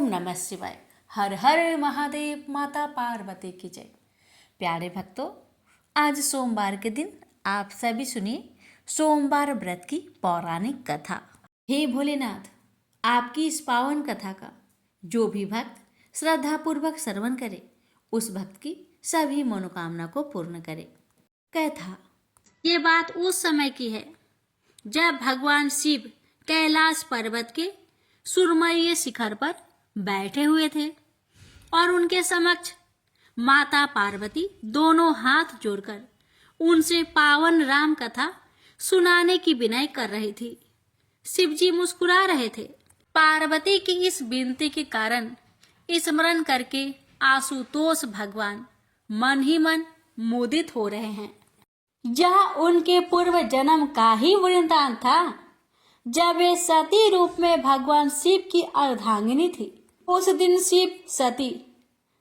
नमः शिवाय। हर हर महादेव। माता पार्वती की जय। प्यारे भक्तों, आज सोमवार के दिन आप सभी सुनिए सोमवार व्रत की पौराणिक कथा। हे भोलेनाथ, आपकी इस पावन कथा का जो भी भक्त श्रद्धापूर्वक श्रवण करे, उस भक्त की सभी मनोकामना को पूर्ण करे। कथा। ये बात उस समय की है जब भगवान शिव कैलाश पर्वत के सुरमयी शिखर पर बैठे हुए थे और उनके समक्ष माता पार्वती दोनों हाथ जोड़कर उनसे पावन राम कथा सुनाने की विनय कर रही थी। शिवजी मुस्कुरा रहे थे। पार्वती की इस विनती के कारण स्मरण करके आशुतोष भगवान मन ही मन मुदित हो रहे हैं। यह उनके पूर्व जन्म का ही वृंतांत था, जब वे सती रूप में भगवान शिव की अर्धांगिनी थी। उस दिन शिव सती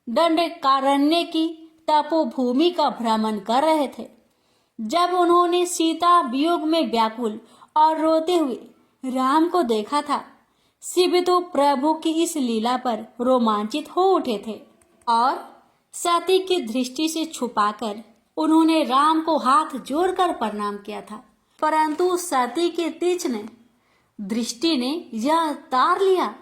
दंडकारण्य की तपोभूमि का भ्रमण कर रहे थे। जब उन्होंने सीता वियोग में व्याकुल और रोते हुए राम को देखा था, शिव तो प्रभु की इस लीला पर रोमांचित हो उठे थे और सती की दृष्टि से छुपाकर उन्होंने राम को हाथ जोड़कर प्रणाम किया था। परंतु सती के तीक्ष्ण दृष्टि ने यह तार लिया।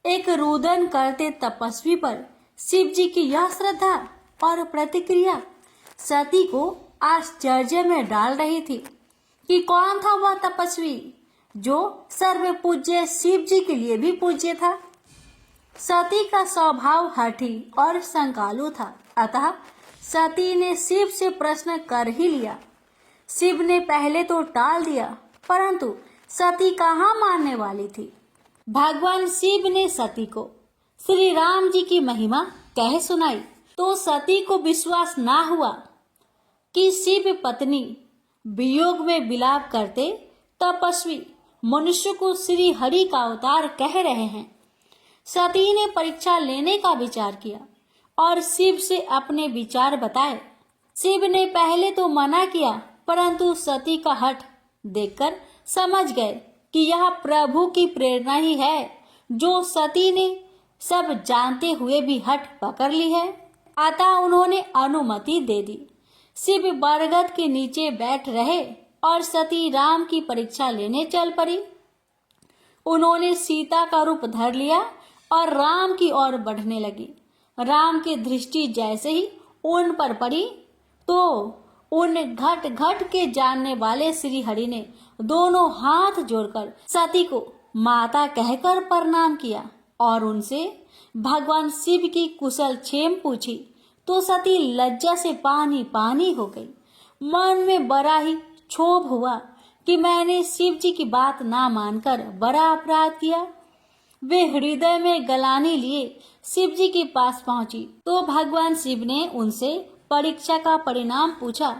एक रुदन करते तपस्वी पर शिव जी की यह श्रद्धा और प्रतिक्रिया सती को आश्चर्य में डाल रही थी कि कौन था वह तपस्वी जो सर्व पूज्य शिव जी के लिए भी पूज्य था। सती का स्वभाव हठी और संकालु था, अतः सती ने शिव से प्रश्न कर ही लिया। शिव ने पहले तो टाल दिया, परंतु सती कहाँ मानने वाली थी। भगवान शिव ने सती को श्री राम जी की महिमा कह सुनाई तो सती को विश्वास ना हुआ कि शिव पत्नी वियोग में विलाप करते तपस्वी मनुष्य को श्री हरि का अवतार कह रहे हैं। सती ने परीक्षा लेने का विचार किया और शिव से अपने विचार बताए। शिव ने पहले तो मना किया, परंतु सती का हठ देखकर समझ गए कि यह प्रभु की प्रेरणा ही है, जो सती ने सब जानते हुए भी हठ पकड़ ली है। अतः उन्होंने अनुमति दे दी। शिव बरगद के नीचे बैठ रहे और सती राम की परीक्षा लेने चल पड़ी। उन्होंने सीता का रूप धर लिया और राम की ओर बढ़ने लगी। राम की दृष्टि जैसे ही उन पर पड़ी तो उन घट घट के जानने वाले श्री हरि ने दोनों हाथ जोड़कर सती को माता कहकर प्रणाम किया और उनसे भगवान शिव की कुशल क्षेम पूछी तो सती लज्जा से पानी पानी हो गई। मन में बड़ा ही क्षोभ हुआ कि मैंने शिव जी की बात ना मानकर बड़ा अपराध किया। वे हृदय में गलानी लिए शिव जी के पास पहुंची तो भगवान शिव ने उनसे परीक्षा का परिणाम पूछा।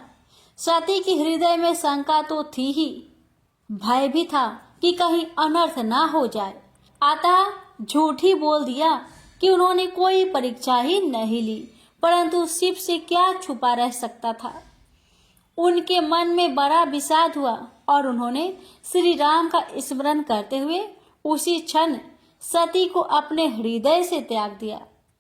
सती की हृदय में शंका तो थी ही, भय भी था कि कहीं अनर्थ ना हो जाए। अतः झूठ ही बोल दिया कि उन्होंने कोई परीक्षा ही नहीं ली, परंतु शिव से क्या छुपा रह सकता था। उनके मन में बड़ा विषाद हुआ और उन्होंने श्री राम का स्मरण करते हुए उसी क्षण सती को अपने हृदय से त्याग दिया।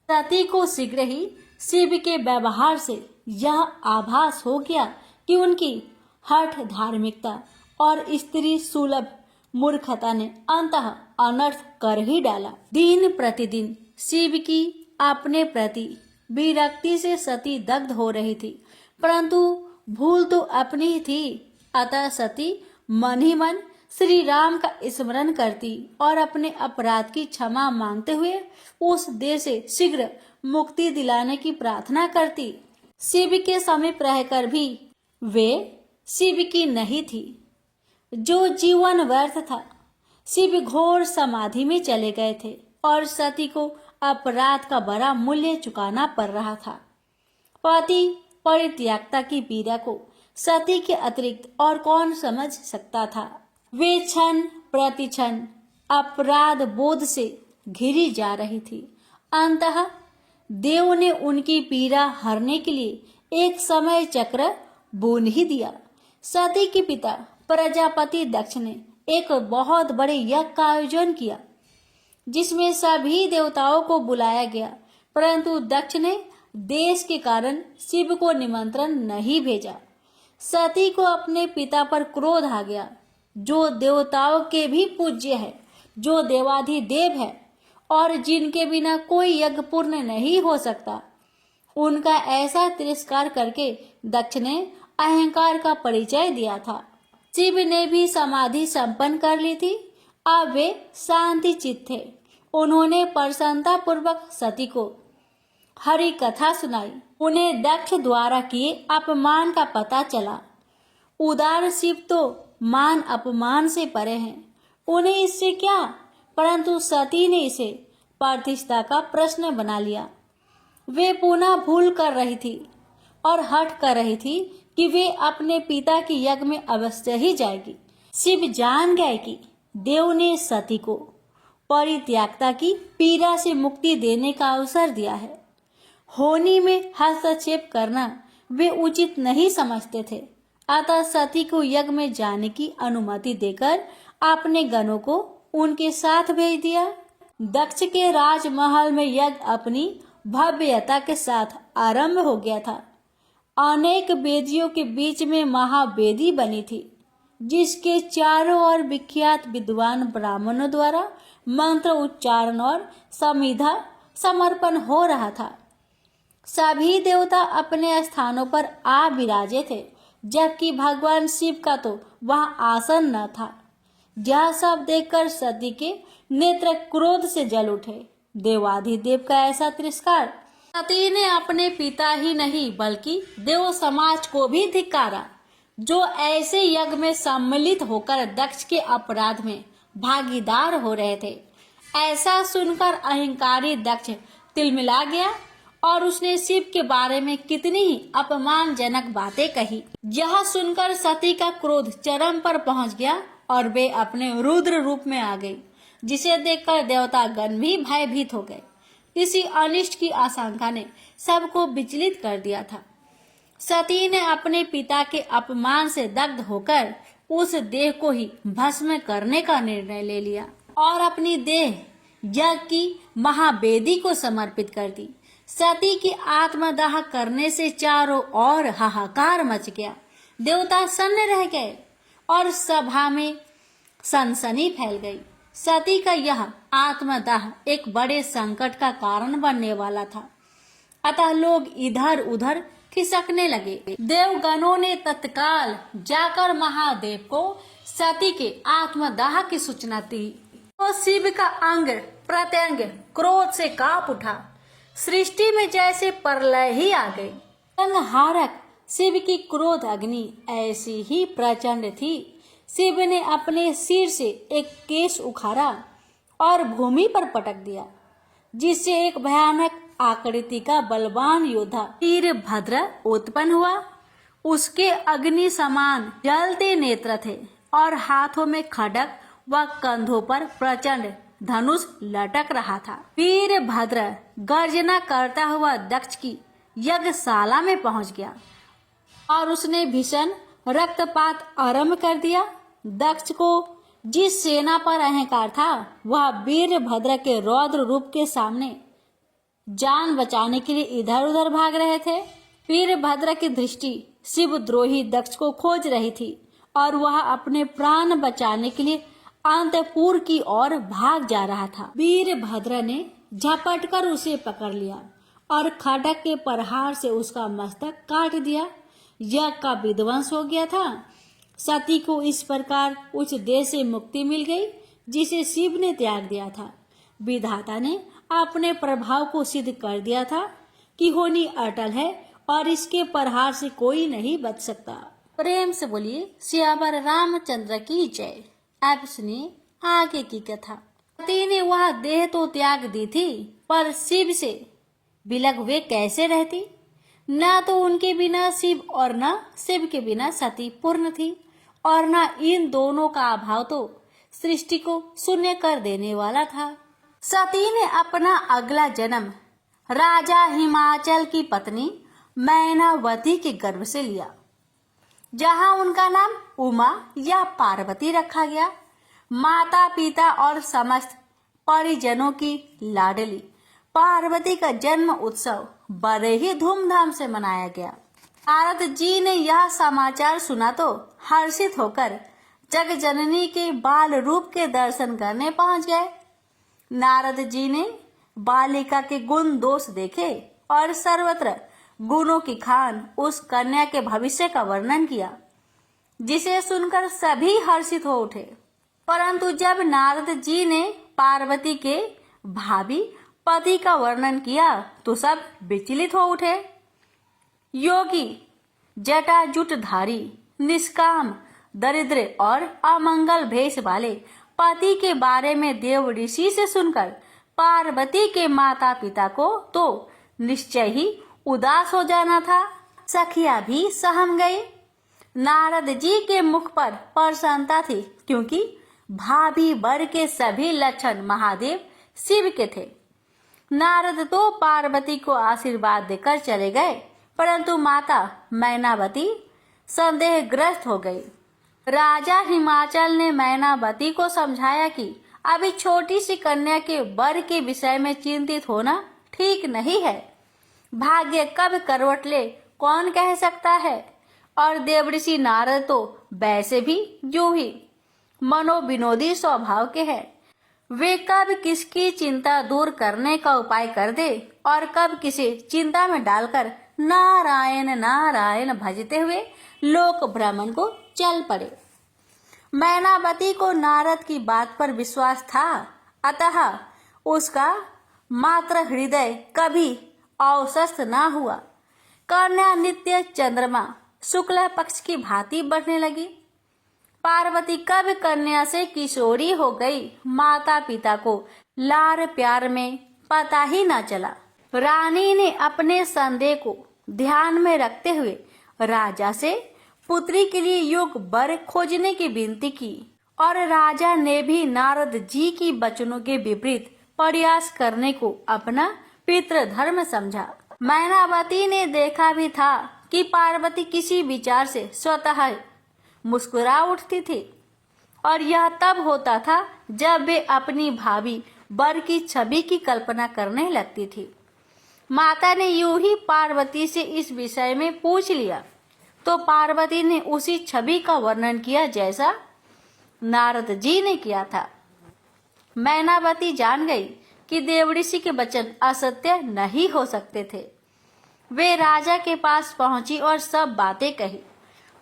सती को शीघ्र ही शिव के व्यवहार से यह आभास हो गया कि उनकी हठ धार्मिकता और स्त्री सुलभ मूर्खता ने अंततः अनर्थ कर ही डाला। दिन प्रतिदिन शिव की अपने प्रति विरक्ति से सती दग्ध हो रही थी, परंतु भूल तो अपनी ही थी। अतः सती मन ही मन श्री राम का स्मरण करती और अपने अपराध की क्षमा मांगते हुए उस देह से शीघ्र मुक्ति दिलाने की प्रार्थना करती। शिव के समीप रहकर भी वे शिव की नहीं थी, जो जीवन व्यर्थ था। शिव घोर समाधि में चले गए थे और सती को अपराध का बड़ा मूल्य चुकाना पड़ रहा था। पति परित्यागता की पीड़ा को सती के अतिरिक्त और कौन समझ सकता था। वे क्षण प्रति क्षण अपराध बोध से घिरी जा रही थी। अंततः देव ने उनकी पीड़ा हरने के लिए एक समय चक्र बुन ही दिया। सती के पिता प्रजापति दक्ष ने एक बहुत बड़े यज्ञ का आयोजन किया। जिसमें सभी देवताओं को बुलाया गया, परंतु दक्ष ने देश के कारण शिव को निमंत्रण नहीं भेजा। सती को अपने पिता पर क्रोध आ गया, जो देवताओं के भी पूज्य है, जो देवाधिदेव है और जिनके बिना कोई यज्ञ पूर्ण नहीं हो सकता। उनका ऐसा तिरस्कार करके दक्ष ने अहंकार का परिचय दिया था। शिव ने भी समाधि संपन्न कर ली थी। अब वे शांति चित्त थे। उन्होंने प्रसन्नता पूर्वक सती को हरि कथा सुनाई। उन्हें दक्ष द्वारा किए अपमान का पता चला। उदार शिव तो मान अपमान से परे हैं, उन्हें इससे क्या, परंतु सती ने इसे प्रतिष्ठा का प्रश्न बना लिया। वे पुनः भूल कर रही थी और हठ कर रही थी कि वे अपने पिता की यज्ञ में अवश्य ही जाएगी। शिव जान गए कि देव ने सती को परित्यागता की पीड़ा से मुक्ति देने का अवसर दिया है। होनी में हस्तक्षेप करना वे उचित नहीं समझते थे। अतः सती को यज्ञ में जाने की अनुमति देकर अपने गणों को उनके साथ भेज दिया। दक्ष के राजमहल में यज्ञ अपनी भव्यता के साथ आरंभ हो गया था। अनेक वेदियों के बीच में महावेदी बनी थी, जिसके चारों ओर विख्यात विद्वान ब्राह्मणों द्वारा मंत्र उच्चारण और समिधा समर्पण हो रहा था। सभी देवता अपने स्थानों पर आ विराजे थे, जबकि भगवान शिव का तो वहां आसन न था। यह सब देखकर सती के नेत्र क्रोध से जल उठे। देवाधिदेव का ऐसा तिरस्कार! सती ने अपने पिता ही नहीं बल्कि देव समाज को भी धिक्कारा, जो ऐसे यज्ञ में सम्मिलित होकर दक्ष के अपराध में भागीदार हो रहे थे। ऐसा सुनकर अहंकारी दक्ष तिलमिला गया और उसने शिव के बारे में कितनी ही अपमानजनक बातें कही। यह सुनकर सती का क्रोध चरम पर पहुंच गया और वे अपने रुद्र रूप में आ गई, जिसे देखकर देवतागण भी भयभीत हो गए। इसी अनिष्ट की आशंका ने सबको विचलित कर दिया था। सती ने अपने पिता के अपमान से दग्ध होकर उस देह को ही भस्म करने का निर्णय ले लिया और अपनी देह यज्ञ की महावेदी को समर्पित कर दी। सती की आत्मदाह करने से चारों ओर हाहाकार मच गया। देवता सन्न रह गए और सभा में सनसनी फैल गई। सती का यह आत्मदाह एक बड़े संकट का कारण बनने वाला था। अतः लोग इधर उधर खिसकने लगे। देवगणों ने तत्काल जाकर महादेव को सती के आत्मदाह की सूचना दी। तो शिव का अंग प्रत्यंग क्रोध से कांप उठा। सृष्टि में जैसे प्रलय ही आ गई। संहारक शिव की क्रोध अग्नि ऐसी ही प्रचंड थी। शिव ने अपने सिर से एक केश उखाड़ा और भूमि पर पटक दिया, जिससे एक भयानक आकृति का बलवान योद्धा वीरभद्र उत्पन्न हुआ। उसके अग्नि समान जलते नेत्र थे और हाथों में खड्ग व कंधों पर प्रचंड धनुष लटक रहा था। वीरभद्र गर्जना करता हुआ दक्ष की यज्ञशाला में पहुंच गया और उसने भीषण रक्तपात आरंभ कर दिया। दक्ष को जिस सेना पर अहंकार था, वह वीरभद्र के रौद्र रूप के सामने जान बचाने के लिए इधर उधर भाग रहे थे। वीरभद्र की दृष्टि शिवद्रोही दक्ष को खोज रही थी और वह अपने प्राण बचाने के लिए अंतपुर की ओर भाग जा रहा था। वीरभद्र ने झपट कर उसे पकड़ लिया और खड्ग के प्रहार से उसका मस्तक काट दिया। यज्ञ का विध्वंस हो गया था। सती को इस प्रकार उस देह से मुक्ति मिल गई जिसे शिव ने त्याग दिया था। विधाता ने अपने प्रभाव को सिद्ध कर दिया था कि होनी अटल है और इसके प्रहार से कोई नहीं बच सकता। प्रेम से बोलिए सियावर रामचंद्र की जय। आप सुनिए आगे की कथा। सती ने वह देह तो त्याग दी थी, पर शिव से विलग वे कैसे रहती? न तो उनके बिना शिव और न शिव के बिना सती पूर्ण थी, और न इन दोनों का अभाव तो सृष्टि को शून्य कर देने वाला था। सती ने अपना अगला जन्म राजा हिमाचल की पत्नी मैनावती के गर्भ से लिया, जहां उनका नाम उमा या पार्वती रखा गया। माता पिता और समस्त परिजनों की लाडली पार्वती का जन्म उत्सव बड़े ही धूमधाम से मनाया गया। नारद जी ने यह समाचार सुना तो हर्षित होकर जगजननी के बाल रूप के दर्शन करने पहुंच गए। नारद जी ने बालिका के गुण दोष देखे और सर्वत्र गुणों की खान उस कन्या के भविष्य का वर्णन किया, जिसे सुनकर सभी हर्षित हो उठे। परंतु जब नारद जी ने पार्वती के भावी पति का वर्णन किया तो सब विचलित हो उठे। योगी, जटाजुटधारी, निष्काम, दरिद्र और अमंगल भेष वाले पति के बारे में देव ऋषि से सुनकर पार्वती के माता पिता को तो निश्चय ही उदास हो जाना था। सखिया भी सहम गई। नारद जी के मुख पर प्रसन्नता थी, क्योंकि भाभी वर के सभी लक्षण महादेव शिव के थे। नारद तो पार्वती को आशीर्वाद देकर चले गए, परंतु माता मैनावती संदेहग्रस्त हो गई। राजा हिमाचल ने मैनावती को समझाया कि अभी छोटी सी कन्या के वर के विषय में चिंतित होना ठीक नहीं है। भाग्य कब करवट ले कौन कह सकता है। और देवऋषि नारद तो वैसे भी यूं ही मनोविनोदी स्वभाव के हैं। वे कब किसकी चिंता दूर करने का उपाय कर दे और कब किसे चिंता में डालकर नारायण नारायण भजते हुए लोक भ्रमण को चल पड़े। मैनावती को नारद की बात पर विश्वास था, अतः उसका मात्र हृदय कभी अवसस्त ना हुआ। कन्या नित्य चंद्रमा शुक्ल पक्ष की भांति बढ़ने लगी। पार्वती कब कन्या से किशोरी हो गई, माता पिता को लार प्यार में पता ही न चला। रानी ने अपने संदेह को ध्यान में रखते हुए राजा से पुत्री के लिए योग्य वर खोजने की विनती की, और राजा ने भी नारद जी की वचनों के विपरीत प्रयास करने को अपना पितृधर्म समझा। मैनावती ने देखा भी था कि पार्वती किसी विचार से स्वतः मुस्कुरा उठती थी, और यह तब होता था जब वे अपनी भाभी वर की छवि की कल्पना करने लगती थी। माता ने यूं ही पार्वती से इस विषय में पूछ लिया तो पार्वती ने उसी छवि का वर्णन किया जैसा नारद जी ने किया था। मैनावती जान गई कि देवऋषि के वचन असत्य नहीं हो सकते थे। वे राजा के पास पहुंची और सब बातें कही।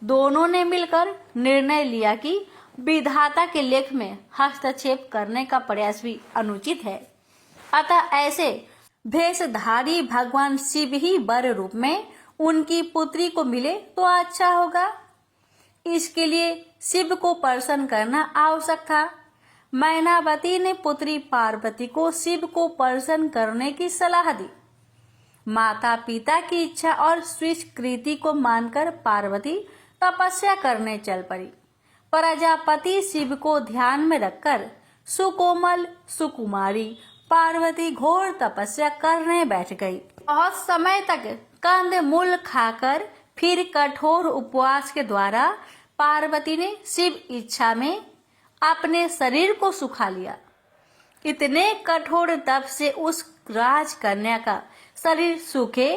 दोनों ने मिलकर निर्णय लिया कि विधाता के लेख में हस्तक्षेप करने का प्रयास भी अनुचित है, अतः ऐसे भेषधारी भगवान शिव ही वर रूप में उनकी पुत्री को मिले तो अच्छा होगा। इसके लिए शिव को प्रसन्न करना आवश्यक था। मैनावती ने पुत्री पार्वती को शिव को प्रसन्न करने की सलाह दी। माता पिता की इच्छा और स्वीकृति को मानकर पार्वती तपस्या करने चल पड़ी। प्रजापति शिव को ध्यान में रखकर सुकोमल सुकुमारी पार्वती घोर तपस्या करने बैठ गई। बहुत समय तक कंद मूल खाकर फिर कठोर उपवास के द्वारा पार्वती ने शिव इच्छा में अपने शरीर को सुखा लिया। इतने कठोर तप से उस राजकन्या का शरीर सूखे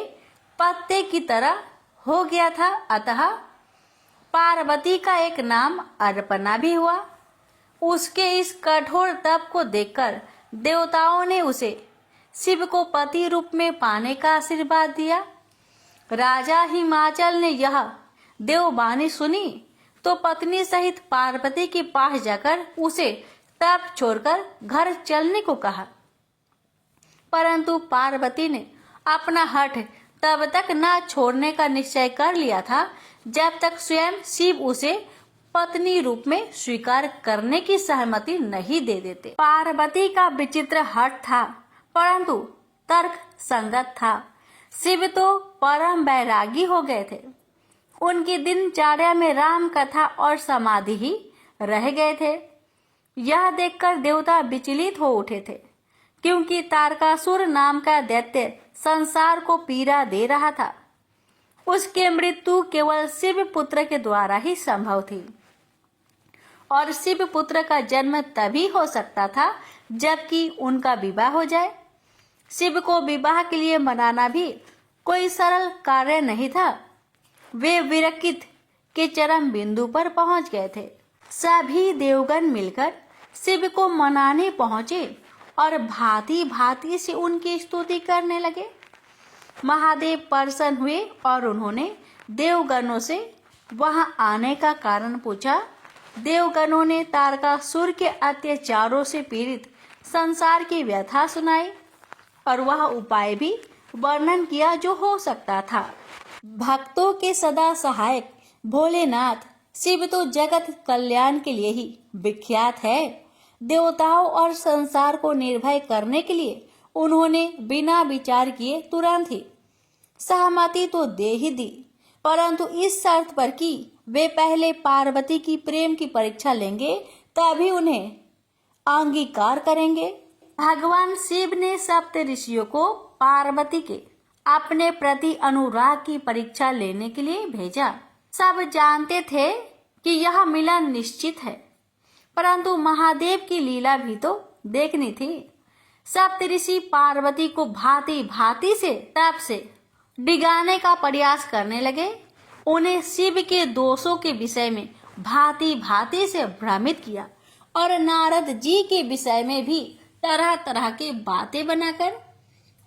पत्ते की तरह हो गया था, अतः पार्वती का एक नाम अर्पणा भी हुआ। उसके इस कठोर तप को देखकर देवताओं ने उसे शिव को पति रूप में पाने का आशीर्वाद दिया। राजा हिमाचल ने यह देववाणी सुनी तो पत्नी सहित पार्वती के पास जाकर उसे तप छोड़कर घर चलने को कहा, परंतु पार्वती ने अपना हठ तब तक न छोड़ने का निश्चय कर लिया था जब तक स्वयं शिव उसे पत्नी रूप में स्वीकार करने की सहमति नहीं दे देते। पार्वती का विचित्र हठ था, परंतु तर्क संगत था। शिव तो परम वैरागी हो गए थे। उनकी दिनचर्या में राम कथा और समाधि ही रह गए थे। यह देखकर देवता विचलित हो उठे थे, क्योंकि तारकासुर नाम का दैत्य संसार को पीड़ा दे रहा था। उसके मृत्यु केवल शिव पुत्र के द्वारा ही संभव थी, और शिव पुत्र का जन्म तभी हो सकता था जबकि उनका विवाह हो जाए। शिव को विवाह के लिए मनाना भी कोई सरल कार्य नहीं था। वे विरकित के चरम बिंदु पर पहुंच गए थे। सभी देवगण मिलकर शिव को मनाने पहुंचे और भांति भांति से उनकी स्तुति करने लगे। महादेव प्रसन्न हुए और उन्होंने देवगणों से वहां आने का कारण पूछा। देवगणों ने तारकासुर के अत्याचारों से पीड़ित संसार की व्यथा सुनाई और वह उपाय भी वर्णन किया जो हो सकता था। भक्तों के सदा सहायक भोलेनाथ शिव तो जगत कल्याण के लिए ही विख्यात है। देवताओं और संसार को निर्भय करने के लिए उन्होंने बिना विचार किए तुरंत ही सहमति तो दे ही दी, परंतु इस शर्त पर कि वे पहले पार्वती की प्रेम की परीक्षा लेंगे, तभी उन्हें अंगीकार करेंगे। भगवान शिव ने सप्त ऋषियों को पार्वती के अपने प्रति अनुराग की परीक्षा लेने के लिए भेजा। सब जानते थे कि यह मिलन निश्चित है, परंतु महादेव की लीला भी तो देखनी थी। सप्तऋषि पार्वती को भांति भांति से तप से डिगाने का प्रयास करने लगे। उन्हें शिव के दोषों के विषय में भांति भांति से भ्रमित किया और नारद जी के विषय में भी तरह तरह के बातें बनाकर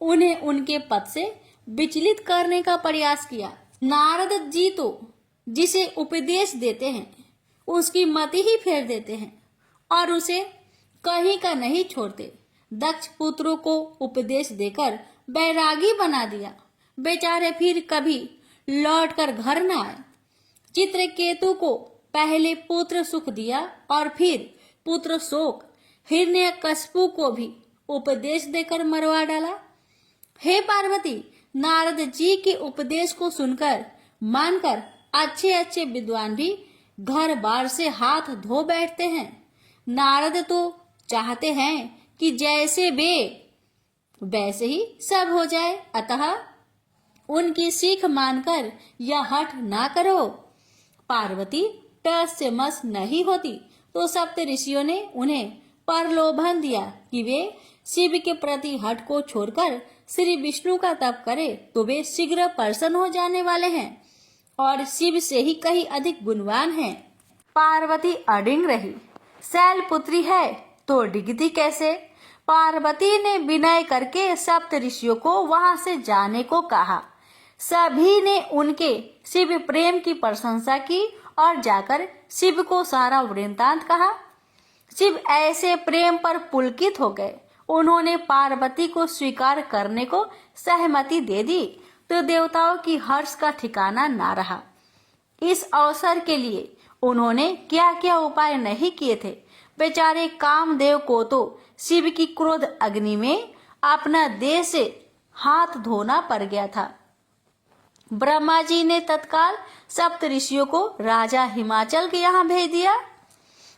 उन्हें उनके पद से विचलित करने का प्रयास किया। नारद जी तो जिसे उपदेश देते हैं उसकी मति ही फेर देते हैं और उसे कहीं का नहीं छोड़ते। दक्ष पुत्रों को उपदेश देकर बैरागी बना दिया, बेचारे फिर कभी लौटकर घर न आए। चित्रकेतु को पहले पुत्र सुख दिया और फिर पुत्र शोक। हिरण्यकशिपु को भी उपदेश देकर मरवा डाला। हे पार्वती, नारद जी के उपदेश को सुनकर मानकर अच्छे अच्छे विद्वान भी घर बार से हाथ धो बैठते हैं। नारद तो चाहते हैं कि जैसे वे वैसे ही सब हो जाए, अतः उनकी सीख मानकर यह हठ ना करो। पार्वती टस से मस नहीं होती तो सप्त ऋषियों ने उन्हें प्रलोभन दिया कि वे शिव के प्रति हठ को छोड़कर श्री विष्णु का तप करे तो वे शीघ्र प्रसन्न हो जाने वाले हैं और शिव से ही कहीं अधिक गुणवान हैं। पार्वती अडिंग रही। शैलपुत्री है तो डिगती कैसे? पार्वती ने विनय करके सप्त ऋषियों को वहां से जाने को कहा। सभी ने उनके शिव प्रेम की प्रशंसा की और जाकर शिव को सारा वृत्तांत कहा। शिव ऐसे प्रेम पर पुलकित हो गए। उन्होंने पार्वती को स्वीकार करने को सहमति दे दी तो देवताओं की हर्ष का ठिकाना ना रहा। इस अवसर के लिए उन्होंने क्या क्या उपाय नहीं किए थे। बेचारे कामदेव को तो शिव की क्रोध अग्नि में अपना देह से हाथ धोना पड़ गया था। ब्रह्मा जी ने तत्काल सप्त ऋषियों को राजा हिमाचल के यहाँ भेज दिया।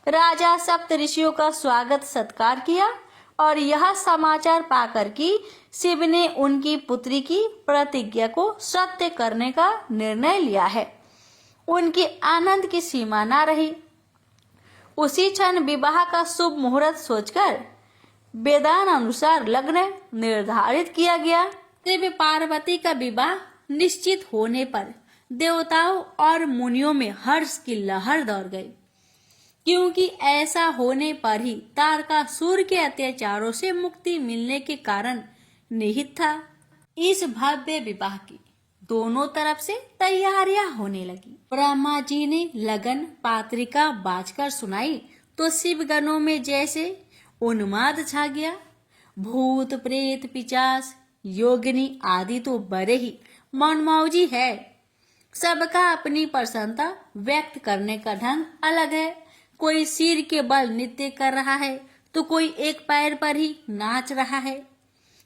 राजा सप्त ऋषियों का स्वागत सत्कार किया और यह समाचार पाकर कि शिव ने उनकी पुत्री की प्रतिज्ञा को सत्य करने का निर्णय लिया है, उनके आनंद की सीमा न रही। उसी क्षण विवाह का शुभ मुहूर्त सोचकर वेदान अनुसार लग्न निर्धारित किया गया। शिव पार्वती का विवाह निश्चित होने पर देवताओं और मुनियों में हर्ष की लहर दौड़ गई, क्योंकि ऐसा होने पर ही तारकासुर के अत्याचारों से मुक्ति मिलने के कारण निहित था। इस भव्य विवाह की दोनों तरफ से तैयारियां होने लगी। ब्रह्मा जी ने लगन पात्रिका बाजकर सुनाई तो शिवगणों में जैसे उन्माद छा गया। भूत प्रेत पिशाच योगिनी आदि तो बड़े ही मनमौजी है। सबका अपनी प्रसन्नता व्यक्त करने का ढंग अलग है। कोई सिर के बल नृत्य कर रहा है तो कोई एक पैर पर ही नाच रहा है।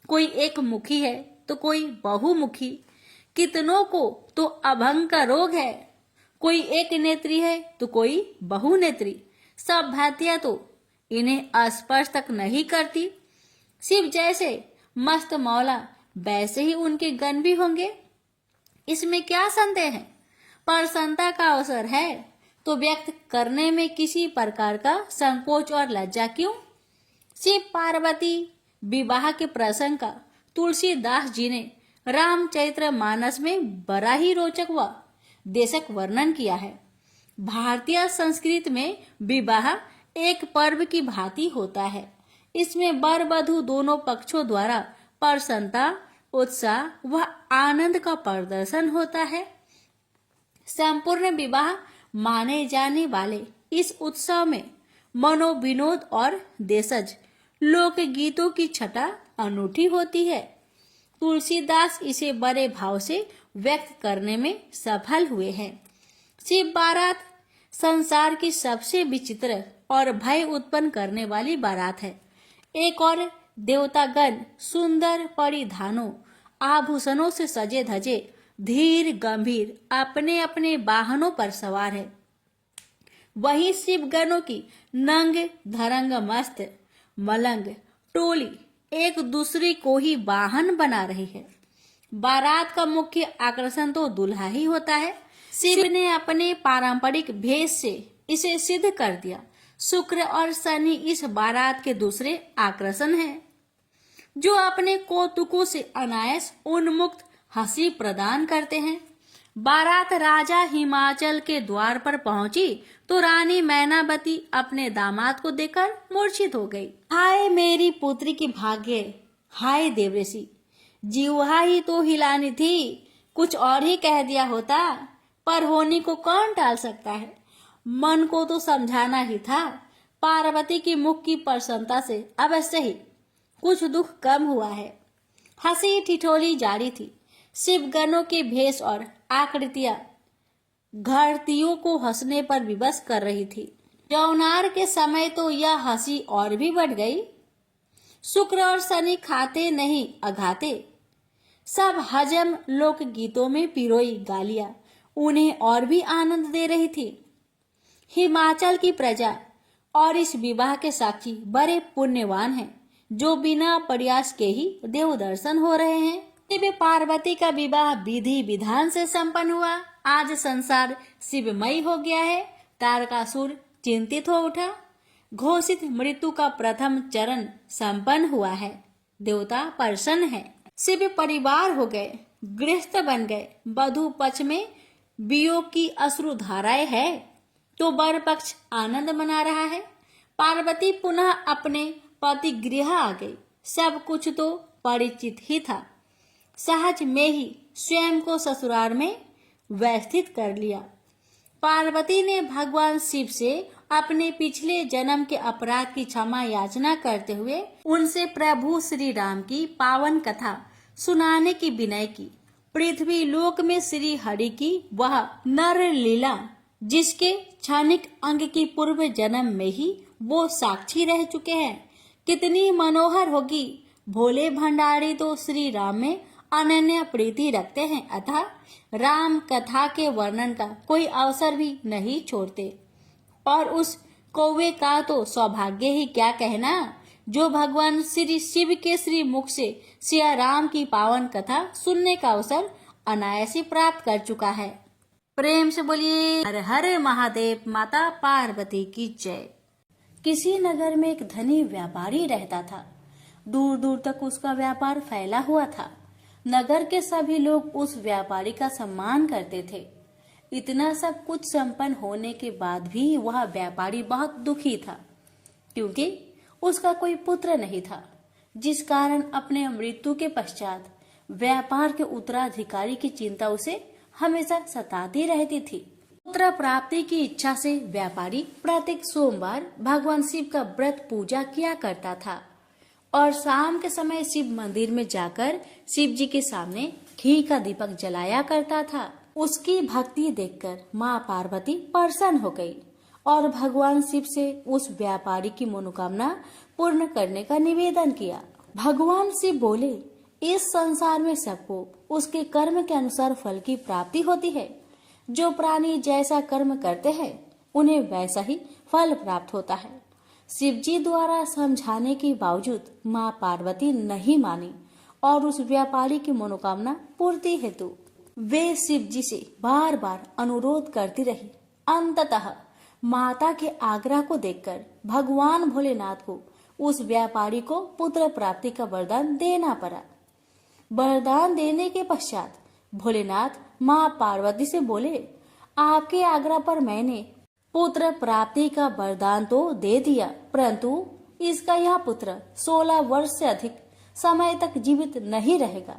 कोई एक मुखी है तो कोई बहुमुखी। कितनों को तो अभंग का रोग है। कोई एक नेत्री है तो कोई बहुनेत्री। सब भांतियां तो इन्हें स्पर्श तक नहीं करती। शिव जैसे मस्त मौला वैसे ही उनके गण भी होंगे, इसमें क्या संदेह है। प्रसन्नता का अवसर है तो व्यक्त करने में किसी प्रकार का संकोच और लज्जा क्यों? शिव पार्वती विवाह के प्रसंग का तुलसीदास जी ने रामचरित्र मानस में बड़ा ही रोचक व देशक वर्णन किया है। भारतीय संस्कृति में विवाह एक पर्व की भांति होता है। इसमें वर वधू दोनों पक्षों द्वारा प्रसन्नता, उत्साह व आनंद का प्रदर्शन होता है। संपूर्ण विवाह माने जाने वाले इस उत्सव में मनोविनोद और देशज लोकगीतों की छटा अनूठी होती है। तुलसीदास इसे बड़े भाव से व्यक्त करने में सफल हुए हैं। शिव बारात संसार की सबसे विचित्र और भय उत्पन्न करने वाली बारात है। एक और देवतागण सुंदर परिधानों आभूषणों से सजे धजे धीर गंभीर अपने अपने वाहनों पर सवार है। वहीं शिवगणों की नंग धरंग मस्त मलंग टोली एक दूसरे को ही वाहन बना रही है। बारात का मुख्य आकर्षण तो दूल्हा ही होता है। शिव ने अपने पारंपरिक भेष से इसे सिद्ध कर दिया। शुक्र और शनि इस बारात के दूसरे आकर्षण हैं, जो अपने कौतुकों से अनायास उन्मुक्त हंसी प्रदान करते हैं। बारात राजा हिमाचल के द्वार पर पहुंची तो रानी मैनावती अपने दामाद को देखकर मूर्छित हो गई। हाय मेरी पुत्री की भाग्य, हाय देवऋषि, जीवा ही तो हिलानी थी, कुछ और ही कह दिया होता, पर होनी को कौन टाल सकता है। मन को तो समझाना ही था। पार्वती की मुख की प्रसन्नता से अवश्य ही कुछ दुख कम हुआ है। हंसी ठिठोली जारी थी। शिवगणों के भेष और आकृतियां घरतियों को हंसने पर विवश कर रही थी। जौनार के समय तो यह हंसी और भी बढ़ गई। शुक्र और शनि खाते नहीं अघाते, सब हजम लोकगीतों में पिरोई गालियां उन्हें और भी आनंद दे रही थी। हिमाचल की प्रजा और इस विवाह के साक्षी बड़े पुण्यवान हैं, जो बिना प्रयास के ही देव दर्शन हो रहे हैं। शिव पार्वती का विवाह विधि विधान से संपन्न हुआ। आज संसार शिवमय हो गया है। तारकासुर चिंतित हो उठा। घोषित मृत्यु का प्रथम चरण संपन्न हुआ है। देवता प्रसन्न है। शिव परिवार हो गए, गृहस्थ बन गए। वधू पक्ष में वियोग की अश्रु धाराएं है तो वर पक्ष आनंद मना रहा है। पार्वती पुनः अपने पति गृह आ गई। सब कुछ तो परिचित ही था। सहज में ही स्वयं को ससुराल में व्यवस्थित कर लिया। पार्वती ने भगवान शिव से अपने पिछले जन्म के अपराध की क्षमा याचना करते हुए उनसे प्रभु श्री राम की पावन कथा सुनाने की विनय की। पृथ्वी लोक में श्री हरि की वह नर लीला, जिसके क्षणिक अंग की पूर्व जन्म में ही वो साक्षी रह चुके हैं, कितनी मनोहर होगी। भोले भंडारी तो श्री राम में अनन्य प्रीति रखते हैं, अतः राम कथा के वर्णन का कोई अवसर भी नहीं छोड़ते। और उस कौवे का तो सौभाग्य ही क्या कहना, जो भगवान श्री शिव के श्री मुख से सिया राम की पावन कथा सुनने का अवसर अनायास ही प्राप्त कर चुका है। प्रेम से बोलिए हर हर महादेव, माता पार्वती की जय। किसी नगर में एक धनी व्यापारी रहता था। दूर दूर तक उसका व्यापार फैला हुआ था। नगर के सभी लोग उस व्यापारी का सम्मान करते थे। इतना सब कुछ संपन्न होने के बाद भी वह व्यापारी बहुत दुखी था, क्योंकि उसका कोई पुत्र नहीं था, जिस कारण अपने मृत्यु के पश्चात व्यापार के उत्तराधिकारी की चिंता उसे हमेशा सताती रहती थी। पुत्र प्राप्ति की इच्छा से व्यापारी प्रत्येक सोमवार भगवान शिव का व्रत पूजा किया करता था और शाम के समय शिव मंदिर में जाकर शिव जी के सामने घी का दीपक जलाया करता था। उसकी भक्ति देखकर माँ पार्वती प्रसन्न हो गई और भगवान शिव से उस व्यापारी की मनोकामना पूर्ण करने का निवेदन किया। भगवान शिव बोले, इस संसार में सबको उसके कर्म के अनुसार फल की प्राप्ति होती है। जो प्राणी जैसा कर्म करते हैं उन्हें वैसा ही फल प्राप्त होता है। शिव जी द्वारा समझाने के बावजूद माँ पार्वती नहीं मानी और उस व्यापारी की मनोकामना पूर्ति हेतु वे शिव जी से बार बार अनुरोध करती रही। अंततः माता के आग्रह को देखकर भगवान भोलेनाथ को उस व्यापारी को पुत्र प्राप्ति का वरदान देना पड़ा। वरदान देने के पश्चात भोलेनाथ माँ पार्वती से बोले, आपके आग्रह पर मैंने पुत्र प्राप्ति का वरदान तो दे दिया, परंतु इसका यह पुत्र 16 वर्ष से अधिक समय तक जीवित नहीं रहेगा।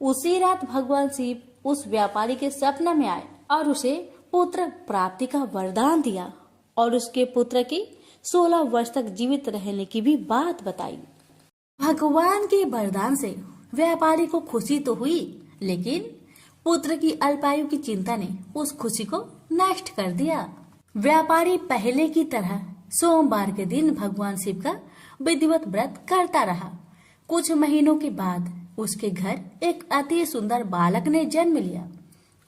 उसी रात भगवान शिव उस व्यापारी के स्वप्न में आए और उसे पुत्र प्राप्ति का वरदान दिया और उसके पुत्र की 16 वर्ष तक जीवित रहने की भी बात बताई। भगवान के वरदान से व्यापारी को खुशी तो हुई, लेकिन पुत्र की अल्पायु की चिंता ने उस खुशी को नष्ट कर दिया। व्यापारी पहले की तरह सोमवार के दिन भगवान शिव का विधिवत व्रत करता रहा। कुछ महीनों के बाद उसके घर एक अति सुंदर बालक ने जन्म लिया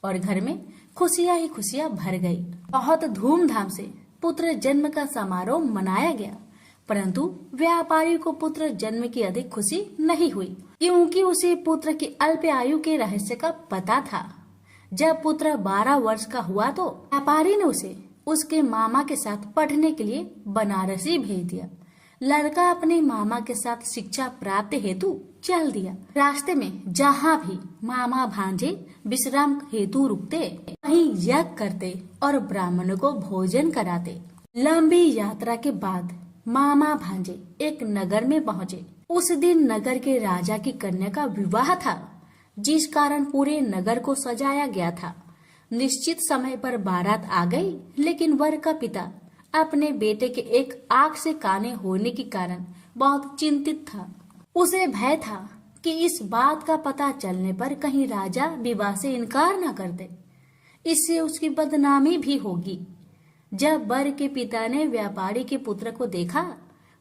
और घर में खुशियां ही खुशियां भर गई। बहुत धूमधाम से पुत्र जन्म का समारोह मनाया गया, परंतु व्यापारी को पुत्र जन्म की अधिक खुशी नहीं हुई, क्योंकि उसे पुत्र की अल्प आयु के रहस्य का पता था। जब पुत्र 12 वर्ष का हुआ तो व्यापारी ने उसे उसके मामा के साथ पढ़ने के लिए बनारसी भेज दिया। लड़का अपने मामा के साथ शिक्षा प्राप्त हेतु चल दिया। रास्ते में जहाँ भी मामा भांजे विश्राम हेतु रुकते, वहीं यज्ञ करते और ब्राह्मणों को भोजन कराते। लंबी यात्रा के बाद मामा भांजे एक नगर में पहुँचे। उस दिन नगर के राजा की कन्या का विवाह था, जिस कारण पूरे नगर को सजाया गया था। निश्चित समय पर बारात आ गई, लेकिन वर का पिता अपने बेटे के एक आंख से काने होने के कारण बहुत चिंतित था। उसे भय था कि इस बात का पता चलने पर कहीं राजा विवाह से इनकार न कर दे, इससे उसकी बदनामी भी होगी। जब वर के पिता ने व्यापारी के पुत्र को देखा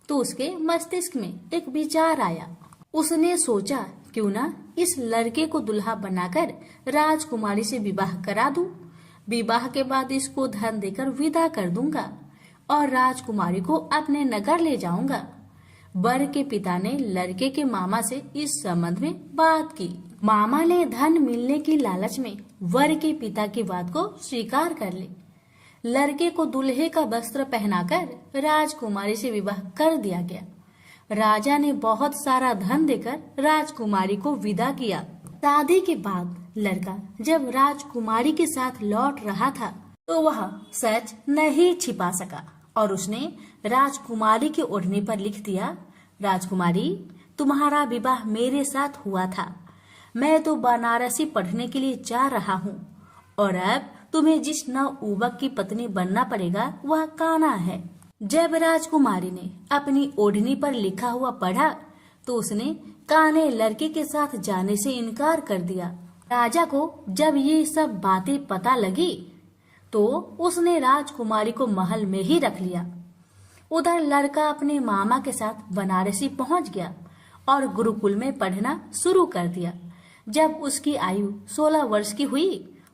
तो उसके मस्तिष्क में एक विचार आया। उसने सोचा, क्यों ना इस लड़के को दुल्हा बनाकर राजकुमारी से विवाह करा दूं। विवाह के बाद इसको धन देकर विदा कर दूंगा और राजकुमारी को अपने नगर ले जाऊंगा। वर के पिता ने लड़के के मामा से इस संबंध में बात की। मामा ने धन मिलने की लालच में वर के पिता की बात को स्वीकार कर ली। लड़के को दूल्हे का वस्त्र पहनाकर राजकुमारी से विवाह कर दिया गया। राजा ने बहुत सारा धन देकर राजकुमारी को विदा किया। शादी के बाद लड़का जब राजकुमारी के साथ लौट रहा था तो वह सच नहीं छिपा सका और उसने राजकुमारी के ओढ़ने पर लिख दिया, राजकुमारी, तुम्हारा विवाह मेरे साथ हुआ था। मैं तो बनारसी पढ़ने के लिए जा रहा हूँ और अब तुम्हें जिस नवयुवक की पत्नी बनना पड़ेगा वह कान्हा है। जब राजकुमारी ने अपनी ओढ़नी पर लिखा हुआ पढ़ा तो उसने कान्हे लड़के के साथ जाने से इनकार कर दिया। राजा को जब ये सब बातें पता लगी तो उसने राजकुमारी को महल में ही रख लिया। उधर लड़का अपने मामा के साथ बनारसी पहुंच गया और गुरुकुल में पढ़ना शुरू कर दिया। जब उसकी आयु 16 वर्ष की हुई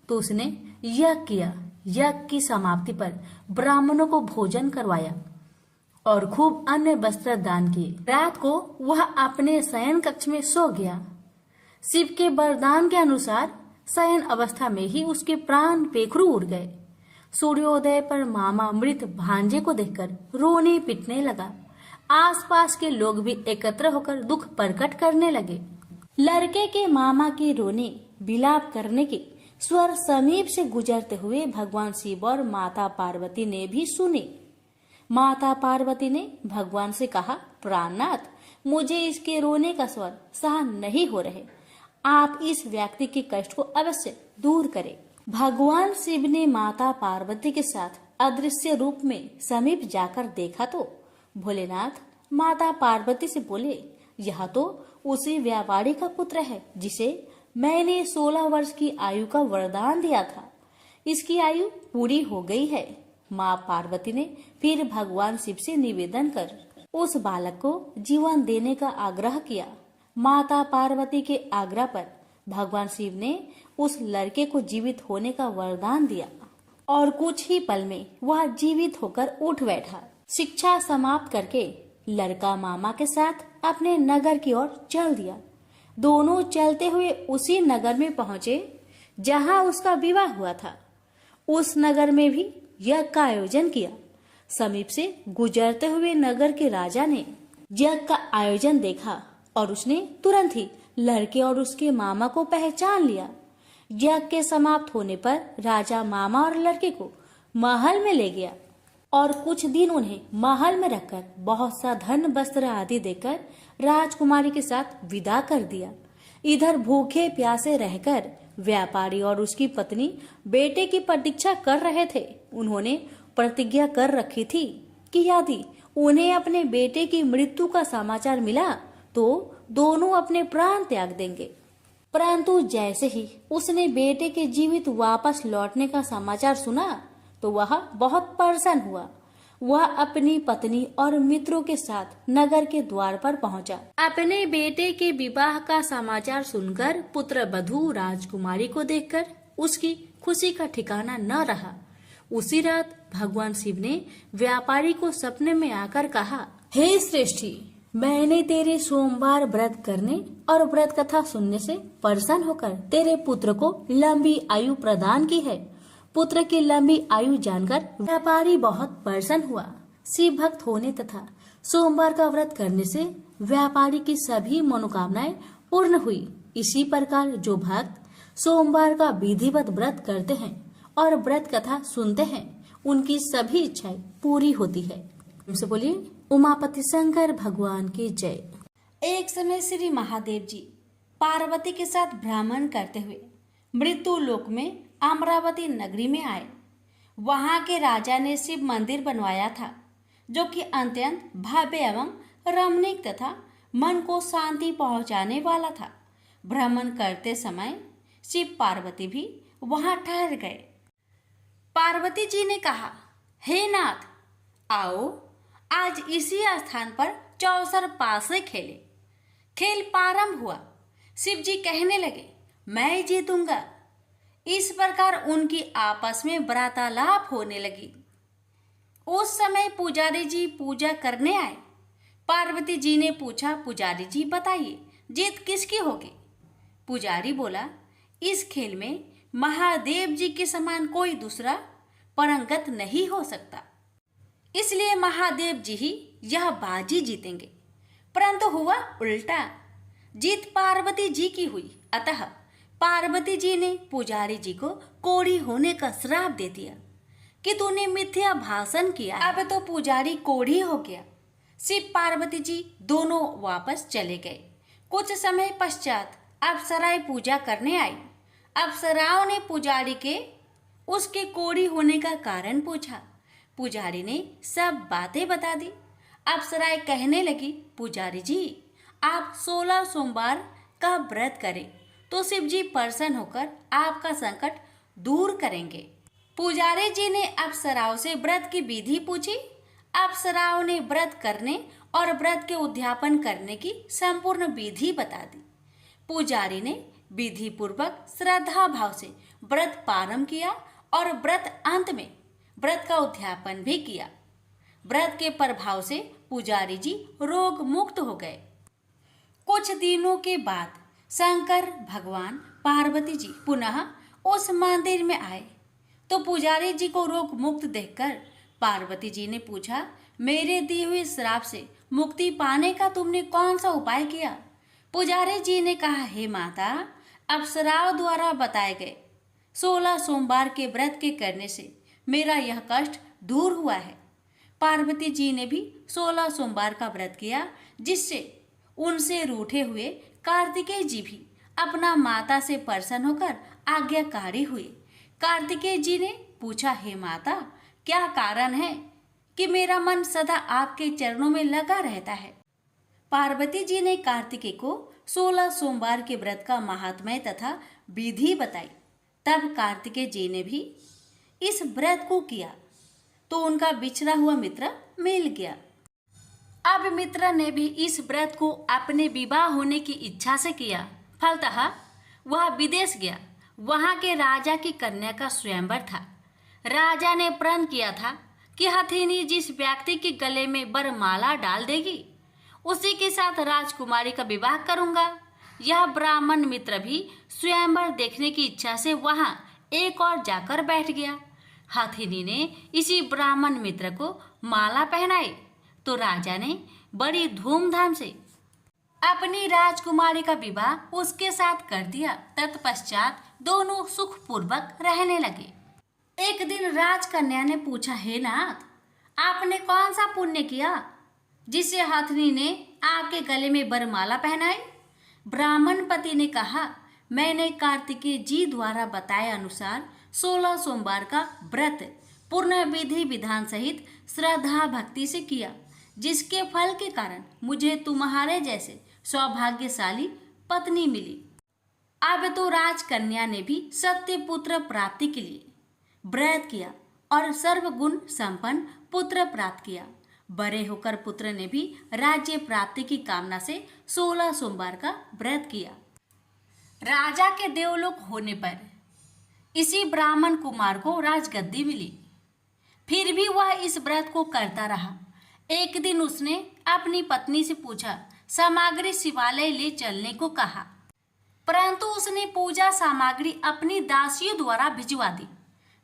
तो उसने यज्ञ किया। यज्ञ की समाप्ति पर ब्राह्मणों को भोजन करवाया और खूब अन्य वस्त्र दान किए। रात को वह अपने शयन कक्ष में सो गया। शिव के वरदान के अनुसार शयन अवस्था में ही उसके प्राण पेखरू उड़ गए। सूर्योदय पर मामा मृत भांजे को देखकर रोने पिटने लगा। आसपास के लोग भी एकत्र होकर दुख प्रकट करने लगे। लड़के के मामा के रोने विलाप करने के स्वर समीप से गुजरते हुए भगवान शिव और माता पार्वती ने भी सुने। माता पार्वती ने भगवान से कहा, प्राणनाथ, मुझे इसके रोने का स्वर सहन नहीं हो रहे, आप इस व्यक्ति के कष्ट को अवश्य दूर करें। भगवान शिव ने माता पार्वती के साथ अदृश्य रूप में समीप जाकर देखा तो भोलेनाथ माता पार्वती से बोले, यह तो उसी व्यापारी का पुत्र है जिसे मैंने 16 वर्ष की आयु का वरदान दिया था। इसकी आयु पूरी हो गई है। माँ पार्वती ने फिर भगवान शिव से निवेदन कर उस बालक को जीवन देने का आग्रह किया। माता पार्वती के आग्रह पर भगवान शिव ने उस लड़के को जीवित होने का वरदान दिया और कुछ ही पल में वह जीवित होकर उठ बैठा। शिक्षा समाप्त करके लड़का मामा के साथ अपने नगर की ओर चल दिया। दोनों चलते हुए उसी नगर में पहुंचे जहां उसका विवाह हुआ था। उस नगर में भी यज्ञ का आयोजन किया। समीप से गुजरते हुए नगर के राजा ने यज्ञ का आयोजन देखा और उसने तुरंत ही लड़के और उसके मामा को पहचान लिया। यज्ञ के समाप्त होने पर राजा मामा और लड़के को महल में ले गया और कुछ दिन उन्हें महल में रखकर बहुत सा धन वस्त्र आदि देकर राजकुमारी के साथ विदा कर दिया। इधर भूखे प्यासे रहकर व्यापारी और उसकी पत्नी बेटे की प्रतीक्षा कर रहे थे। उन्होंने प्रतिज्ञा कर रखी थी कि यदि उन्हें अपने बेटे की मृत्यु का समाचार मिला तो दोनों अपने प्राण त्याग देंगे। परंतु जैसे ही उसने बेटे के जीवित वापस लौटने का समाचार सुना तो वह बहुत परेशान हुआ। वह अपनी पत्नी और मित्रों के साथ नगर के द्वार पर पहुंचा। अपने बेटे के विवाह का समाचार सुनकर पुत्र वधू राजकुमारी को देखकर उसकी खुशी का ठिकाना न रहा। उसी रात भगवान शिव ने व्यापारी को सपने में आकर कहा, हे श्रेष्ठी, मैंने तेरे सोमवार व्रत करने और व्रत कथा सुनने से प्रसन्न होकर तेरे पुत्र को लंबी आयु प्रदान की है। पुत्र की लंबी आयु जानकर व्यापारी बहुत प्रसन्न हुआ। शिव भक्त होने तथा सोमवार का व्रत करने से व्यापारी की सभी मनोकामनाएं पूर्ण हुई। इसी प्रकार जो भक्त सोमवार का विधिवत व्रत करते हैं और व्रत कथा सुनते हैं उनकी सभी इच्छाएं पूरी होती है। उनसे बोलिए उमापति शंकर भगवान की जय। एक समय श्री महादेव जी पार्वती के साथ भ्रमण करते हुए मृत्यु लोक में अमरावती नगरी में आए। वहां के राजा ने शिव मंदिर बनवाया था जो कि अत्यंत भव्य एवं रमणीक तथा मन को शांति पहुंचाने वाला था। भ्रमण करते समय शिव पार्वती भी वहां ठहर गए। पार्वती जी ने कहा, हे नाथ, आओ आज इसी स्थान पर चौसर पासे खेले। खेल प्रारंभ हुआ। शिव जी कहने लगे, मैं जीतूंगा। इस प्रकार उनकी आपस में वार्तालाप होने लगी। उस समय पुजारी जी पूजा करने आए। पार्वती जी ने पूछा, पुजारी जी बताइए जीत किसकी होगी? पुजारी बोला, इस खेल में महादेव जी के समान कोई दूसरा परंगत नहीं हो सकता, इसलिए महादेव जी ही यह बाजी जीतेंगे। परंतु हुआ उल्टा, जीत पार्वती जी की हुई। अतः पार्वती जी ने पुजारी जी को कोढ़ी होने का श्राप दे दिया कि तूने मिथ्या भाषण किया। अब तो पुजारी कोढ़ी हो गया। शिव पार्वती जी दोनों वापस चले गए। कुछ समय पश्चात अप्सराएं पूजा करने आई। अप्सराओं ने पुजारी के उसके कोढ़ी होने का कारण पूछा। पुजारी ने सब बातें बता दी। अप्सराएं कहने लगी, पुजारी जी आप 16 सोमवार का व्रत करें तो शिव जी प्रसन्न होकर आपका संकट दूर करेंगे। पुजारी जी ने अप्सराओं से व्रत की विधि पूछी। अप्सराओं ने व्रत करने और व्रत के उद्यापन करने की संपूर्ण विधि बता दी। पुजारी ने विधि पूर्वक श्रद्धा भाव से व्रत प्रारंभ किया और व्रत अंत में व्रत का उद्यापन भी किया। व्रत के प्रभाव से पुजारी जी रोग मुक्त हो गए। कुछ दिनों के बाद शंकर भगवान पार्वती जी पुनः उस मंदिर में आए तो पुजारी जी को रोग मुक्त देखकर पार्वती जी ने पूछा, मेरे दिए हुए श्राप से मुक्ति पाने का तुमने कौन सा उपाय किया? पुजारी जी ने कहा, हे माता, अप्सराओं द्वारा बताए गए 16 सोमवार के व्रत के करने से मेरा यह कष्ट दूर हुआ है। पार्वती जी ने भी 16 सोमवार का व्रत किया, जिससे उनसे रूठे हुए कार्तिकेय जी भी अपना माता से प्रसन्न होकर आज्ञाकारी हुए। कार्तिकेय जी ने पूछा, हे माता, क्या कारण है कि मेरा मन सदा आपके चरणों में लगा रहता है? पार्वती जी ने कार्तिकेय को 16 सोमवार के व्रत का महात्म्य तथा विधि बताई। तब कार्तिकेय जी ने भी इस व्रत को किया तो उनका बिछड़ा हुआ मित्र मिल गया। अब मित्र ने भी इस व्रत को अपने विवाह होने की इच्छा से किया। फलतः वह विदेश गया। वहां के राजा की कन्या का स्वयंवर था। राजा ने प्रण किया था कि हथिनी जिस व्यक्ति के गले में वरमाला डाल देगी उसी के साथ राजकुमारी का विवाह करूंगा। यह ब्राह्मण मित्र भी स्वयंवर देखने की इच्छा से वहां एक और जाकर बैठ गया। हथिनी ने इसी ब्राह्मण मित्र को माला पहनाई तो राजा ने बड़ी धूमधाम से अपनी राजकुमारी का विवाह उसके साथ कर दिया। तत्पश्चात दोनों सुखपूर्वक रहने लगे। एक दिन राजकन्या ने पूछा, हे नाथ, आपने कौन सा पुण्य किया जिससे हथनी ने आपके गले में वरमाला पहनाई? ब्राह्मण पति ने कहा, मैंने कार्तिकेय जी द्वारा बताए अनुसार 16 सोमवार का व्रत पूर्ण विधि विधान सहित श्रद्धा भक्ति से किया, जिसके फल के कारण मुझे तुम्हारे जैसे सौभाग्यशाली पत्नी मिली। अब तो राजकन्या ने भी सत्य पुत्र प्राप्ति के लिए व्रत किया और सर्वगुण संपन्न पुत्र प्राप्त किया। बड़े होकर पुत्र ने भी राज्य प्राप्ति की कामना से 16 सोमवार का व्रत किया। राजा के देवलोक होने पर इसी ब्राह्मण कुमार को राजगद्दी मिली। फिर भी वह इस व्रत को करता रहा। एक दिन उसने अपनी पत्नी से पूछा, सामग्री शिवालय ले चलने को कहा, परंतु उसने पूजा सामग्री अपनी दासियों द्वारा भिजवा दी।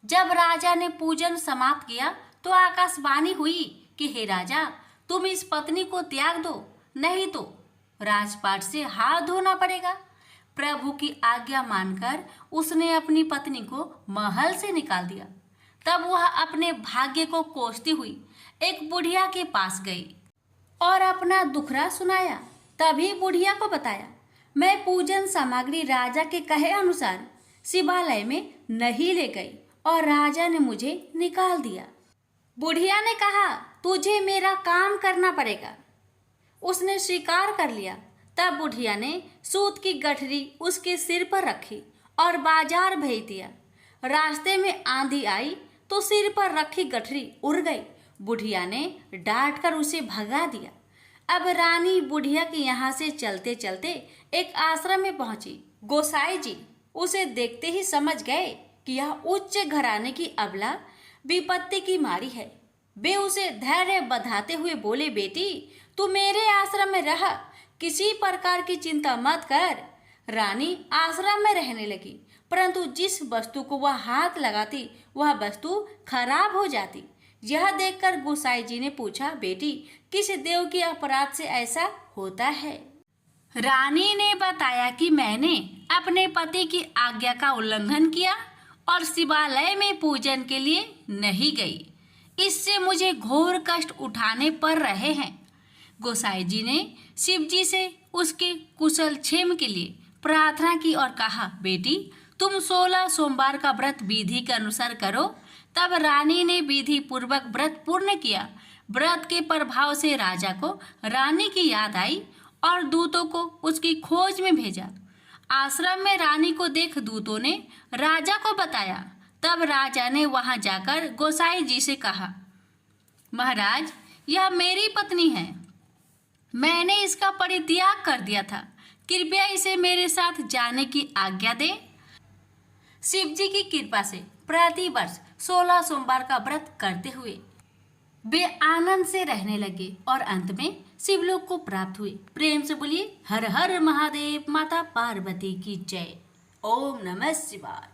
जब राजा ने पूजन समाप्त किया तो आकाशवाणी हुई कि हे राजा, तुम इस पत्नी को त्याग दो, नहीं तो राजपाट से हाथ धोना पड़ेगा। प्रभु की आज्ञा मानकर उसने अपनी पत्नी को महल से निकाल दिया। तब वह अपने भाग्य को कोसती हुई एक बुढ़िया के पास गई और अपना दुखड़ा सुनाया। तभी बुढ़िया को बताया, मैं पूजन सामग्री राजा के कहे अनुसार शिवालय में नहीं ले गई और राजा ने मुझे निकाल दिया। बुढ़िया ने कहा, तुझे मेरा काम करना पड़ेगा। उसने स्वीकार कर लिया। तब बुढ़िया ने सूत की गठरी उसके सिर पर रखी और बाजार भेज दिया। रास्ते में आंधी आई तो सिर पर रखी गठरी उड़ गई। बुढ़िया ने डांट कर उसे भगा दिया। अब रानी बुढ़िया के यहाँ से चलते चलते एक आश्रम में पहुंची। गोसाई जी उसे देखते ही समझ गए कि यह उच्च घराने की अबला विपत्ति की मारी है। वे उसे धैर्य बंधाते हुए बोले, बेटी, तू मेरे आश्रम में रह, किसी प्रकार की चिंता मत कर। रानी आश्रम में रहने लगी, परंतु जिस वस्तु को वह हाथ लगाती वह वस्तु खराब हो जाती। यह देखकर गोसाई जी ने पूछा, बेटी, किस देव के अपराध से ऐसा होता है? रानी ने बताया कि मैंने अपने पति की आज्ञा का उल्लंघन किया और शिवालय में पूजन के लिए नहीं गई। इससे मुझे घोर कष्ट उठाने पड़ रहे हैं। गोसाई जी ने शिव जी से उसके कुशल क्षेम के लिए प्रार्थना की और कहा, बेटी, तुम 16 सोमवार का व्रत विधि के अनुसार करो। तब रानी ने विधि पूर्वक व्रत पूर्ण किया। व्रत के प्रभाव से राजा को रानी की याद आई और दूतों को उसकी खोज में भेजा। आश्रम में रानी को देख दूतों ने राजा को बताया। तब राजा ने वहां जाकर गोसाई जी से कहा, महाराज, यह मेरी पत्नी है। मैंने इसका परित्याग कर दिया था। कृपया इसे मेरे साथ जाने की आज्ञा दें। शिव जी की कृपा से प्रति वर्ष 16 सोमवार का व्रत करते हुए वे आनंद से रहने लगे और अंत में शिवलोक को प्राप्त हुए। प्रेम से बोलिए हर हर महादेव, माता पार्वती की जय। ओम नमः शिवाय।